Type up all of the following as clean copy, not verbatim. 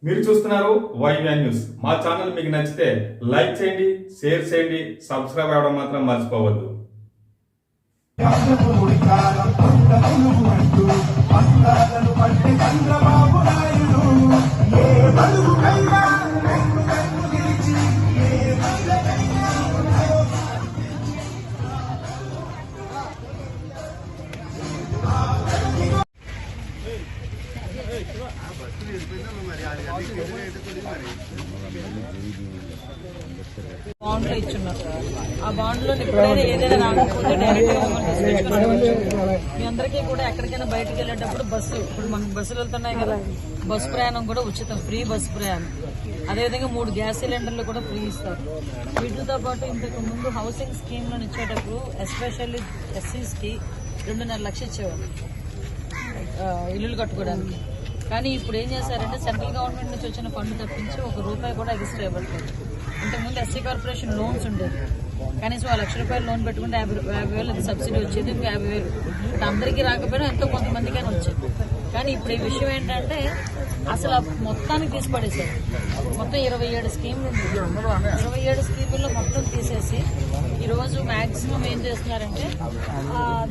మీరు చూస్తున్నారు వైవ్యాన్ న్యూస్. మా ఛానల్ మీకు నచ్చితే లైక్ చేయండి, షేర్ చేయండి, సబ్స్క్రైబ్ అవ్వడం మాత్రం మర్చిపోవద్దు. బాండ్లో ఇచ్చున్నారు. ఆ బాండ్లో ఎప్పుడైనా ఏదైనా రాకపోతే డైరెక్ట్ గా మీ అందరికీ కూడా ఎక్కడికైనా బయటకు వెళ్ళేటప్పుడు బస్సు, ఇప్పుడు మనకు బస్సులు వెళ్తున్నాయి కదా, బస్సు ప్రయాణం కూడా ఉచితం, ఫ్రీ బస్సు ప్రయాణం. అదేవిధంగా 3 గ్యాస్ సిలిండర్లు కూడా ఫ్రీ ఇస్తారు. వీటితో పాటు ఇంతకు ముందు హౌసింగ్ స్కీమ్ లో ఇచ్చేటప్పుడు ఎస్పెషల్లీ ఎస్సీస్ కి 2.5 లక్షలు ఇచ్చేవారు ఇల్లులు కట్టుకోవడానికి. కానీ ఇప్పుడు ఏం చేశారంటే సెంట్రల్ గవర్నమెంట్ నుంచి వచ్చిన ఫండ్ తప్పించి ₹1 కూడా ఎక్స్ట్రా ఇవ్వట్లేదు. ఇంతకుముందు ఎస్సీ కార్పొరేషన్ లోన్స్ ఉండేది, కనీసం ₹1,00,000 లోన్ పెట్టుకుంటే 50,000 అది సబ్సిడీ వచ్చేది, 50,000 అంటే అందరికీ రాకపోయినా ఎంతో కొంతమందికైనా వచ్చేది. కానీ ఇప్పుడు ఈ విషయం ఏంటంటే అసలు మొత్తానికి తీసి పడేశారు. మొత్తం 27 స్కీములు ఉంది. 27 స్కీముల్లో మొత్తం తీసేసి ఈరోజు మాక్సిమం ఏం చేస్తున్నారంటే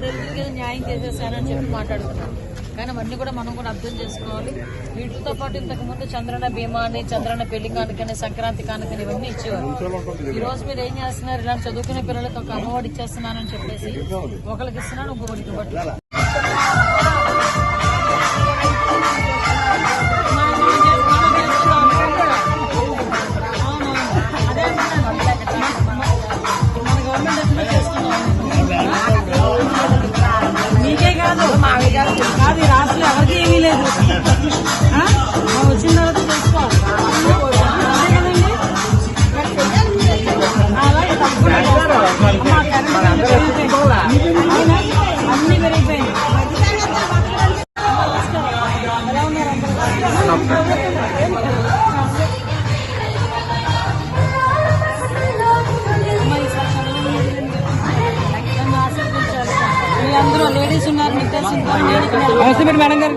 దళితులకి న్యాయం చేసేసానని చెప్పి మాట్లాడుతున్నారు. కానీ అవన్నీ కూడా మనం కూడా అర్థం చేసుకోవాలి. వీటితో పాటు ఇంతకుముందు చంద్రన్న బీమా అని, చంద్రన్న పెళ్లి కానుకని, సంక్రాంతి కానుకని ఇవన్నీ ఇచ్చేవారు. ఈ రోజు మీరు ఏం చేస్తున్నారు, ఇలాంటి చదువుకునే పిల్లలకి ఒక అమ్మఒడి ఇచ్చేస్తున్నానని చెప్పేసి ఒకరికి ఇస్తున్నాను, ఇంకొకరికి ఇవ్వట్లేదు. మీకే కాదు కాదు ఈ రాష్ట్రంలో ఎవరికి ఏమీ లేదు. వచ్చిన తర్వాత తెలుసుకోవాలి. అలాగే తప్పకుండా అన్ని పెరిగిపోయింది. ఎలా ఉన్నారు అందరూ? లేడీస్ ఉన్నారు, మీకు తెలిసి మేడం గారు.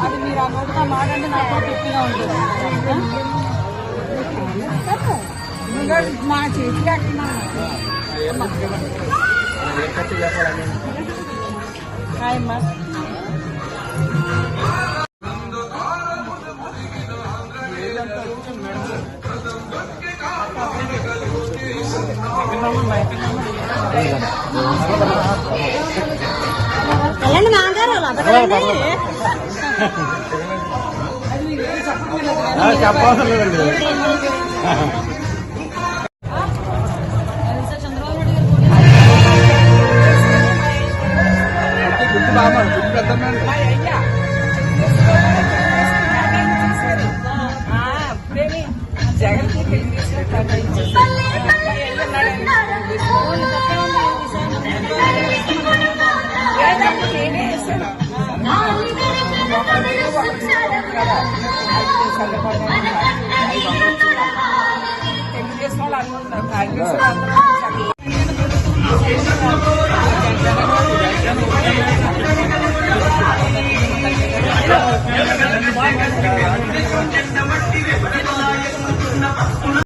అది మీరు ఆ నోటితో మాట్లాడితే నాకు తృప్తిగా ఉంటుంది. మా చేతికి హాయ్ అమ్మా. వెళ్ళండి మాంగారు జగన్ తెలుగుదేశం వాళ్ళు అనుకుంటారు, కాంగ్రెస్